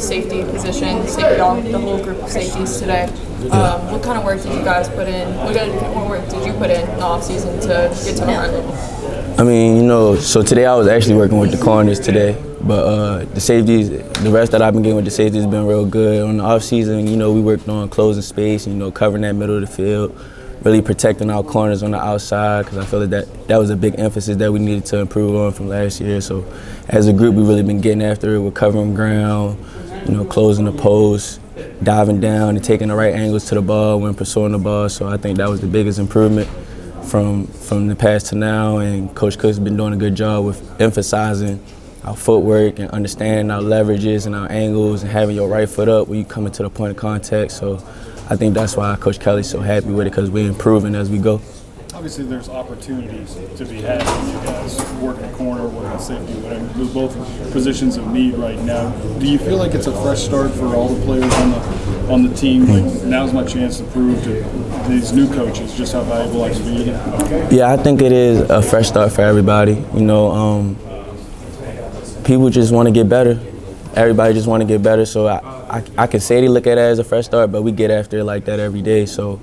safety position, the whole group of safeties today. What kind of work did you guys put in? What work did you put in the offseason to get to the high level? I mean, so today I was actually working with the corners today, but the safeties, the rest that I've been getting with the safeties has been real good. On the offseason, we worked on closing space, covering that middle of the field, really protecting our corners on the outside, because I feel that was a big emphasis that we needed to improve on from last year. So as a group, we've really been getting after it. We're covering ground, closing the post, diving down and taking the right angles to the ball when pursuing the ball. So I think that was the biggest improvement from the past to now, and Coach Cook's been doing a good job with emphasizing our footwork and understanding our leverages and our angles and having your right foot up when you come into the point of contact. So I think that's why Coach Kelly's so happy with it, because we're improving as we go. Obviously, there's opportunities to be had when you guys work in corner, work in safety, whatever. Those both positions of need right now. Do you feel like it's a fresh start for all the players on the team? Like, now's my chance to prove to these new coaches just how valuable I can be? Yeah, I think it is a fresh start for everybody. People just want to get better. Everybody just want to get better. So I can say they look at it as a fresh start, but we get after it like that every day. So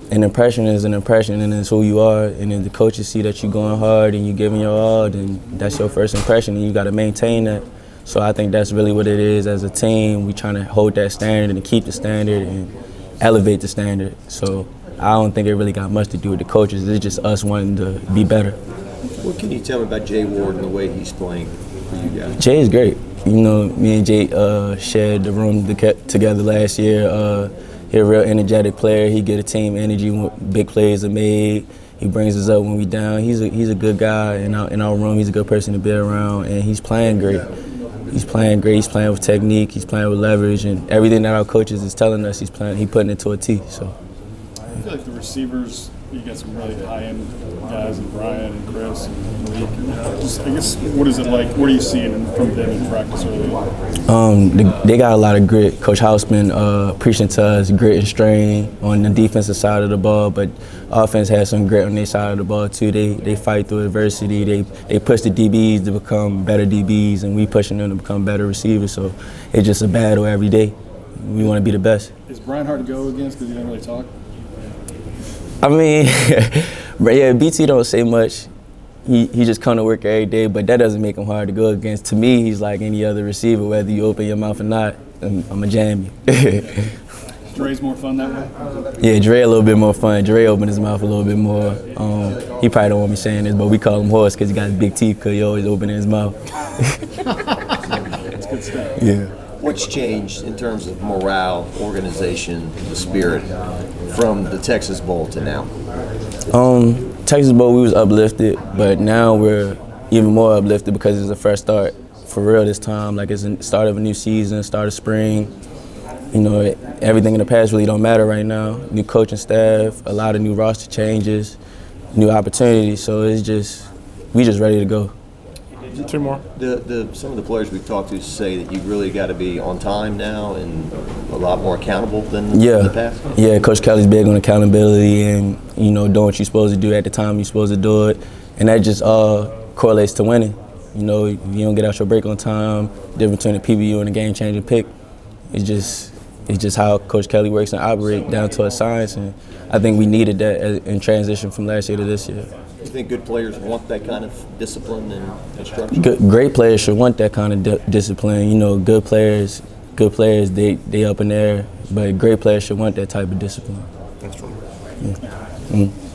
an impression is an impression, and it's who you are. And if the coaches see that you're going hard and you're giving your all, then that's your first impression, and you got to maintain that. So I think that's really what it is. As a team, we're trying to hold that standard and keep the standard and elevate the standard. So I don't think it really got much to do with the coaches. It's just us wanting to be better. What can you tell me about Jay Ward and the way he's playing for you guys? Jay is great. Me and Jay shared the room together last year. He's a real energetic player. He get a team energy when big plays are made. He brings us up when we down. He's a good guy in our room. He's a good person to be around, and he's playing great. He's playing great. He's playing with technique. He's playing with leverage, and everything that our coaches is telling us he's playing. He's putting it to a T. So I feel like the receivers, you get some really high-end guys, and Brian and Chris and Malik. I guess, what is it like? What are you seeing from them in practice early on? They got a lot of grit. Coach House been preaching to us grit and strain on the defensive side of the ball, but offense has some grit on their side of the ball too. They fight through adversity. They push the DBs to become better DBs, and we pushing them to become better receivers. So it's just a battle every day. We want to be the best. Is Brian hard to go against because he doesn't really talk? I mean, yeah, BT don't say much. He just come to work every day, but that doesn't make him hard to go against. To me, he's like any other receiver. Whether you open your mouth or not, I'm going to jam you. Dre's more fun that way? Yeah, Dre a little bit more fun. Dre opened his mouth a little bit more. He probably don't want me saying this, but we call him Horse because he got big teeth because he always opening his mouth. That's good stuff. Yeah. What's changed in terms of morale, organization, the spirit from the Texas Bowl to now? Texas Bowl, we was uplifted, but now we're even more uplifted because it's a fresh start for real this time. Like, it's the start of a new season, start of spring. Everything in the past really don't matter right now. New coaching staff, a lot of new roster changes, new opportunities. So we just ready to go. Two more. Some of the players we've talked to say that you really got to be on time now and a lot more accountable than in the past. Yeah, Coach Kelly's big on accountability and doing what you're supposed to do at the time you're supposed to do it, and that just all correlates to winning. If you don't get out your break on time, difference between a PBU and a game-changing pick, it's just how Coach Kelly works and operates down to a science, and I think we needed that in transition from last year to this year. You think good players want that kind of discipline and structure? Great players should want that kind of discipline. Good players, they up in there, but great players should want that type of discipline. That's true. Yeah. Mm-hmm.